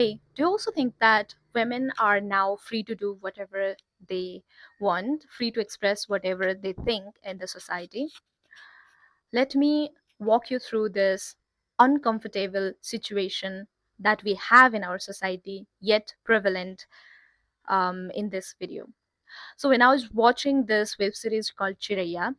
Hey, do you also think that women are now free to do whatever they want, free to express whatever they think in the society? Let me walk you through this uncomfortable situation that we have in our society, yet prevalent in this video. So when I was watching this web series called CHIRAIYA,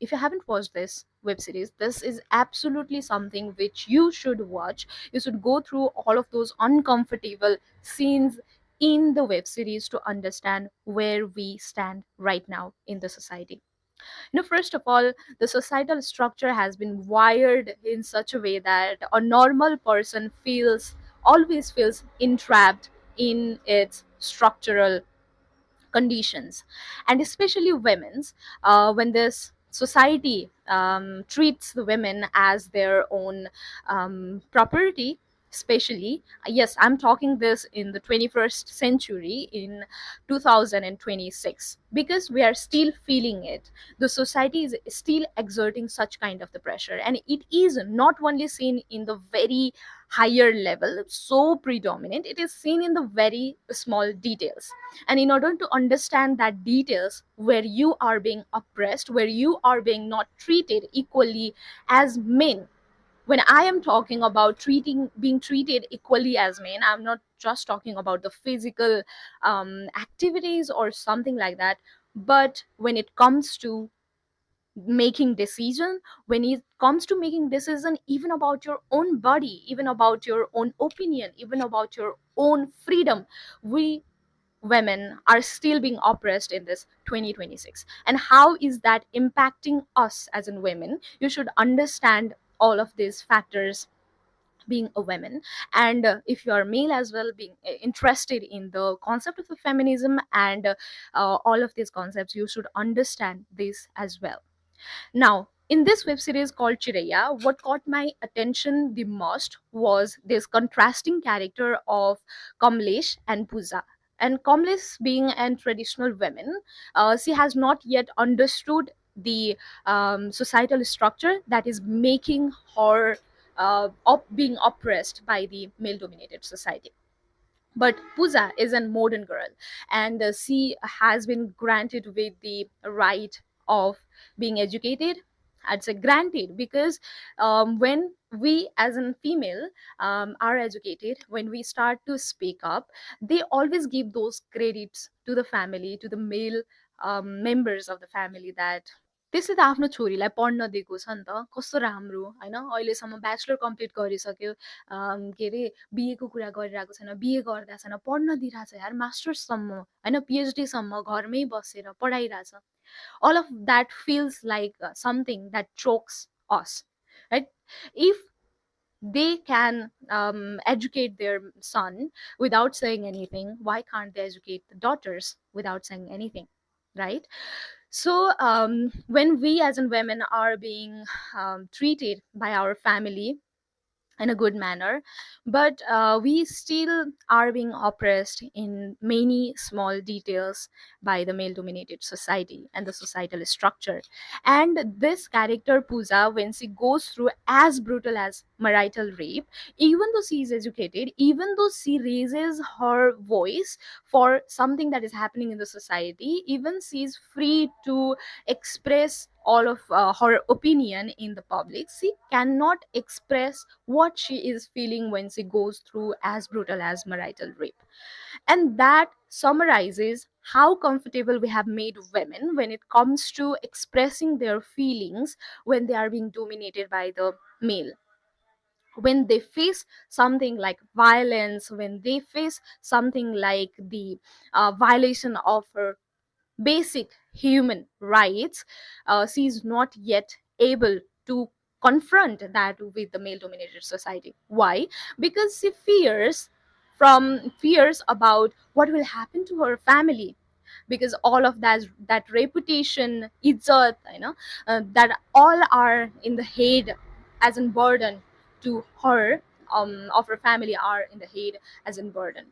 if you haven't watched this web series, this is absolutely something which you should watch. You should go through all of those uncomfortable scenes in the web series to understand where we stand right now in the society. First of all, the societal structure has been wired in such a way that a normal person feels always feels entrapped in its structural conditions, and especially women's, when this society treats the women as their own property. Especially, yes, I'm talking this in the 21st century in 2026, because we are still feeling it. The society is still exerting such kind of the pressure, and it is not only seen in the very higher level, so predominant, it is seen in the very small details. And in order to understand that details, where you are being oppressed, where you are being not treated equally as men, when I am talking about treating being treated equally as men, I'm not just talking about the physical activities or something like that, but when it comes to making decision, when it comes to making decision even about your own body, even about your own opinion, even about your own freedom, we women are still being oppressed in this 2026. And how is that impacting us as in women? You should understand all of these factors being a woman. And if you are male as well, being interested in the concept of the feminism and all of these concepts, you should understand this as well. Now, in this web series called Chiraiya, what caught my attention the most was this contrasting character of Kamlesh and Pooja. And Kamlesh, being a traditional woman, she has not yet understood the societal structure that is making her being oppressed by the male dominated society. But Pooja is a modern girl, and she has been granted with the right of being educated. I'd say granted, because when we as a female are educated, when we start to speak up, they always give those credits to the family, to the male members of the family, that त्यसले त आफ्नो छोरीलाई पढ्न दिएको छ नि त, कस्तो राम्रो होइन, अहिलेसम्म ब्याचलर कम्प्लिट गरिसक्यो, के अरे बिएको कुरा गरिरहेको छैन, बिए गर्दा छैन, पढ्न दिइरहेछ यार, मास्टर्ससम्म होइन, पिएचडीसम्म घरमै बसेर पढाइरहेछ. All of that feels like something that chokes us, right? If they can educate their son without saying anything, why can't they educate the daughters without saying anything, right? So when we as in women are being treated by our family in a good manner, but we still are being oppressed in many small details by the male dominated society and the societal structure. And this character Pooja, when she goes through as brutal as marital rape, even though she is educated, even though she raises her voice for something that is happening in the society, even she is free to express all of her opinion in the public, she cannot express what she is feeling when she goes through as brutal as marital rape. And that summarizes how comfortable we have made women when it comes to expressing their feelings when they are being dominated by the male. When they face something like violence, when they face something like the violation of basic human rights, she is not yet able to confront that with the male dominated society. Why? Because she fears about what will happen to her family, because all of that reputation, izzat, that all are in the head as a burden to her, of her family are in the head as a burden.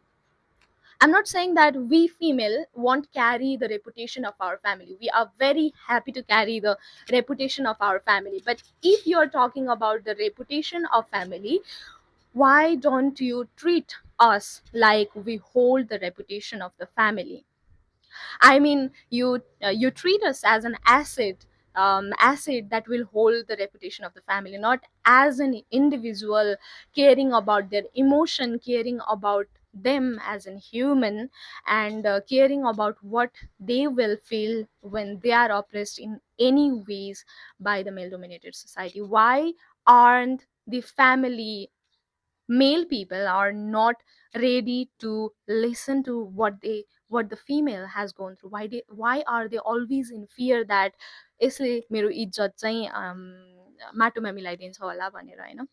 I'm not saying that we female won't carry the reputation of our family. We are very happy to carry the reputation of our family. But if you're talking about the reputation of family, Why don't you treat us like we hold the reputation of the family? I mean, you treat us as an asset, asset that will hold the reputation of the family, not as an individual caring about their emotion, caring about them as a human, and caring about what they will feel when they are oppressed in any ways by the male-dominated society. Why aren't the family male people are not ready to listen to what the female has gone through? Why are they always in fear that यसले मेरो इज्जत चाहिँ माटोमा मिलाइदिन्छ होला भनेर हैन?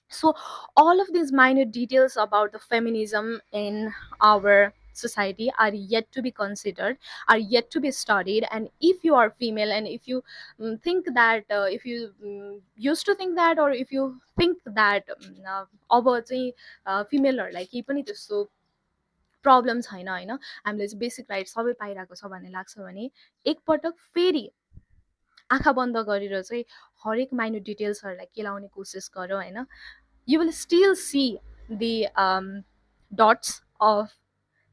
So all of these minor details about the feminism in our society are yet to be considered, are yet to be studied. And if you are female, and if you think that if you used to think that, or if you think that अब चाहिँ फिमेलहरूलाई केही पनि त्यस्तो problem छैन होइन, हामीले चाहिँ basic right सबै पाइरहेको छ भन्ने लाग्छ भने एकपटक फेरि आँखा बन्द गरेर चाहिँ हरेक माइन्यूट डिटेल्सहरूलाई केलाउने कोसिस गरौँ होइन. You will still see the dots of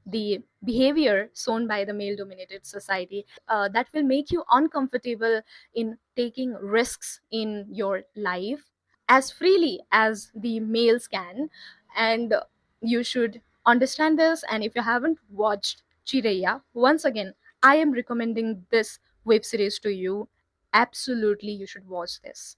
the behavior shown by the male dominated society that will make you uncomfortable in taking risks in your life as freely as the males can. And you should understand this. And if you haven't watched Chiraiya, once again, I am recommending this web series to you. Absolutely, you should watch this.